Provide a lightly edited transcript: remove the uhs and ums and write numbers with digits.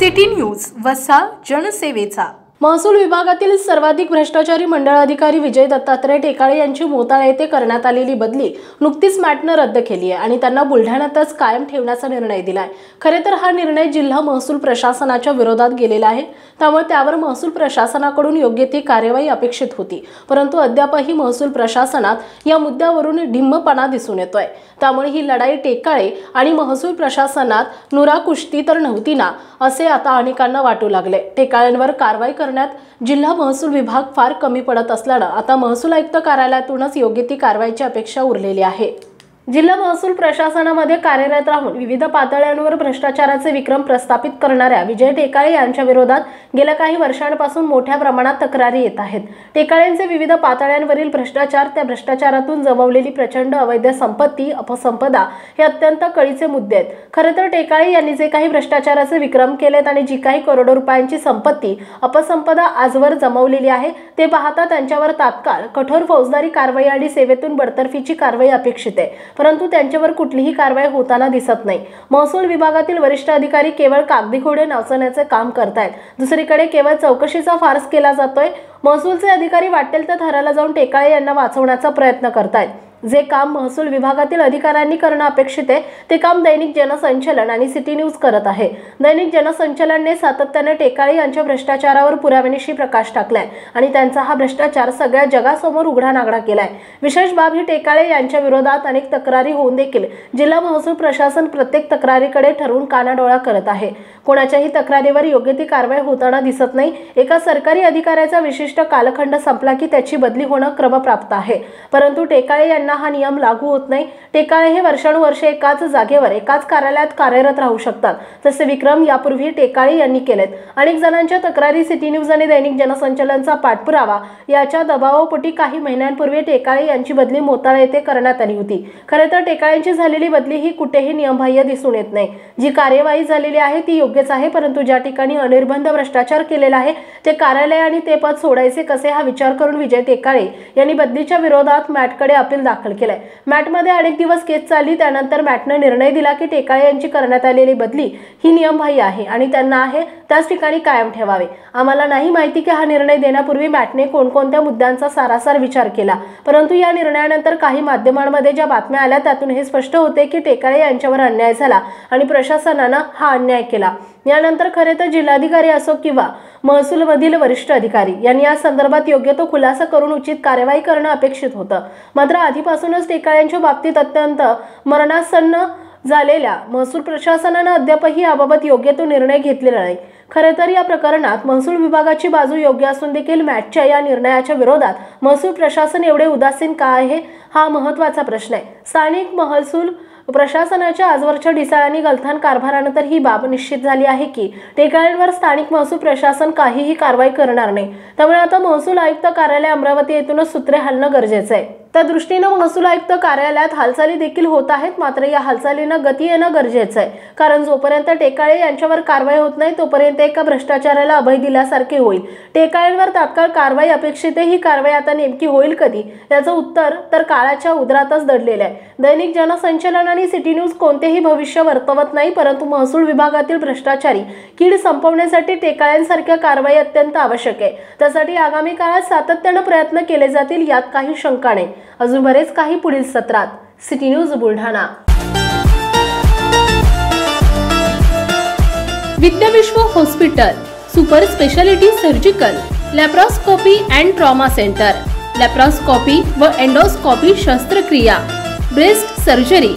City news वसा जनसेवेचा। महसूल विभागातील सर्वाधिक भ्रष्टाचारी मंडळ अधिकारी विजय दत्तात्रय टेकाळे यांची मोताळा येथे करण्यात आलेली बदली नुकतीच मॅटने रद्द केली आहे आणि त्यांना बुलढाण्यातच कायम ठेवण्याचा निर्णय दिलाय। खरे तर हा निर्णय जिल्हा महसूल प्रशासनाच्या विरोधात गेलेला आहे, त्यामुळे त्यावर महसूल प्रशासनाकडून योग्य ती कार्यवाही अपेक्षित होती, परंतु अद्यापही महसूल प्रशासनात या मुद्द्यावरून ढिम्मपणा दिसून येतोय। त्यामुळे ही लढाई टेकाळे आणि महसूल प्रशासनात नुरा कुस्ती तर नव्हती ना असे आता अनेकांना वाटू लागले। टेकाळ्यांवर कारवाई करण्यात जिल्हा महसूल विभाग फार कमी पडत असल्याने आता महसूल आयुक्त कार्यालयातूनच योग्य ती कारवाईची अपेक्षा उरलेली आहे। जिल्हा महसूल प्रशासनामध्ये कार्यरत राहून विविध पातळ्यांवर भ्रष्टाचाराचे विक्रम प्रस्थापित करणाऱ्या विजय टेकाळे यांच्या विरोधात गेल्या काही वर्षांपासून मोठ्या प्रमाणात तक्रारी येत आहेत। टेकाळेंचे विविध पातळ्यांवरील भ्रष्टाचार, त्या भ्रष्टाचारातून जमवलेली प्रचंड अवैध संपत्ती, अपसंपदा हे अत्यंत कळीचे मुद्दे आहेत। खरे तर टेकाळे यांनी जे काही भ्रष्टाचाराचे विक्रम केलेत आणि जी काही करोडो रुपयांची संपत्ती, अपसंपदा आजवर जमवलेली आहे ते पाहता त्यांच्यावर तात्काळ कठोर फौजदारी कारवाई आणि सेवेतून बडतर्फीची कारवाई अपेक्षित आहे, परंतु त्यांच्यावर कुठलीही कारवाई होताना दिसत नाही। महसूल विभागातील वरिष्ठ अधिकारी केवळ कागदी घोडे नाचवण्याचे काम करतायत, दुसरीकडे केवळ चौकशीचा फार्स केला जातोय। महसूलचे अधिकारी वाटेल त्या थराला जाऊन टेकाळे यांना वाचवण्याचा प्रयत्न करतायत। जे काम महसूल विभागातील अधिकाऱ्यांनी करणं अपेक्षित आहे ते काम दैनिक जनसंचालन आणि सिटी न्यूज करत आहे। दैनिक जनसंचालनने सातत्याने टेकाळे यांच्या भ्रष्टाचारावर पुराव्यानिशी प्रकाश टाकलाय आणि त्यांचा हा भ्रष्टाचार सगळ्या जगासमोर उघडानागडा केलाय। विशेष बाब ही टेकाळे यांच्या विरोधात अनेक तक्रारी होऊन देखील जिल्हा महसूल प्रशासन प्रत्येक तक्रारीकडे ठरवून कानाडोळा करत आहे। कोणाच्याही तक्रारीवर योग्य ती कारवाई होताना दिसत नाही। एका सरकारी अधिकाऱ्याचा विशिष्ट कालखंड संपला की त्याची बदली होणं क्रमप्राप्त आहे, परंतु टेकाळे यांना हा नियम लागू होत नाही। टेकाळे हे वर्षानुवर्षे एकाच जागेवर एकाच कार्यालयात कार्यरत राहू शकतात, तसे विक्रम यापूर्वी टेकाळे यांनी केलेत। अनेक जणांच्या तक्रारी सिटी न्यूज आणि दैनिक जनसंचालनचा पाठपुरावा याच्या दबावापोटी काही महिन्यांपूर्वी टेकाळे यांची बदली मोताळा येथे करण्यात आली होती। खरे तर टेकाळ्यांची झालेली बदली ही कुठेही नियमबाह्य दिसून येत नाही। जी कार्यवाही झालेली आहे ती योग्यच आहे, परंतु ज्या ठिकाणी अनिर्बंध भ्रष्टाचार केलेला आहे ते कार्यालय आणि ते पद सोडायचे कसे हा विचार करून विजय टेकाळे यांनी बदलीच्या विरोधात मॅटकडे अपील दाखल केले। मॅटमध्ये अनेक दिवस केस चालली, त्यानंतर मॅटने निर्णय दिला की टेकाळे यांची करण्यात आलेली बदली ही नियमबाह्य आहे आणि त्यांना आहे त्याच ठिकाणी कायम ठेवावे। आम्हाला नाही माहिती की हा निर्णय देण्यापूर्वी मॅटने कोणकोणत्या मुद्द्यांचा सारासार विचार केला, परंतु या निर्णयानंतर काही माध्यमांमध्ये ज्या बातम्या आल्या त्यातून हे स्पष्ट होते की टेकाळे यांच्यावर अन्याय झाला आणि प्रशासनाने हा अन्याय केला। यानंतर खरे तर जिल्हाधिकारी असो किंवा महसूलमधील वरिष्ठ अधिकारी यांनी या संदर्भात योग्य तो खुलासा करून उचित कार्यवाही करणं अपेक्षित होतं। मात्र आधीपासूनच टेकाळ्यांच्या बाबतीत अत्यंत मरणासन्न झालेल्या महसूल प्रशासनाने अद्यापही याबाबत योग्य तो निर्णय घेतलेला नाही। खरे तर या प्रकरणात महसूल विभागाची बाजू योग्य असून देखील मॅटच्या या निर्णयाच्या विरोधात महसूल प्रशासन एवढे उदासीन का आहे हा महत्त्वाचा प्रश्न आहे। स्थानिक महसूल प्रशासनाच्या आजवरच्या ढिसाळ आणि गलथान कारभारानंतर ही बाब निश्चित झाली आहे की टेकाळ्यांवर स्थानिक महसूल प्रशासन काहीही कारवाई करणार नाही। त्यामुळे आता महसूल आयुक्त कार्यालय अमरावती येथूनच सूत्रे हलणं गरजेचं आहे। त्या दृष्टीने महसूल आयुक्त कार्यालयात हालचाली देखील होत आहेत, मात्र या हालचालींना गती येणं गरजेचं आहे, कारण जोपर्यंत टेकाळे यांच्यावर कारवाई होत नाही तोपर्यंत एका भ्रष्टाचाराला अभय दिल्यासारखे होईल। टेकाळ्यांवर तात्काळ कारवाई अपेक्षित आहे। ही कारवाई आता नेमकी होईल कधी याचं उत्तर तर काळाच्या उदरातच दडलेलं आहे। दैनिक जनसंचालन आणि सिटी न्यूज कोणतेही भविष्य वर्तवत नाही, परंतु महसूल विभागातील भ्रष्टाचारी कीड संपवण्यासाठी टेकाळ्यांसारख्या कारवाई अत्यंत आवश्यक आहे। त्यासाठी आगामी काळात सातत्याने प्रयत्न केले जातील यात काही शंका नाही। अजून बरेच काही पुढील सत्रात। City news Buldhana. Vidyavishwa hospital, super speciality surgical, laparoscopy and trauma centre, laparoscopy व एंडोस्कोपी शस्त्रक्रिया, ब्रेस्ट सर्जरी,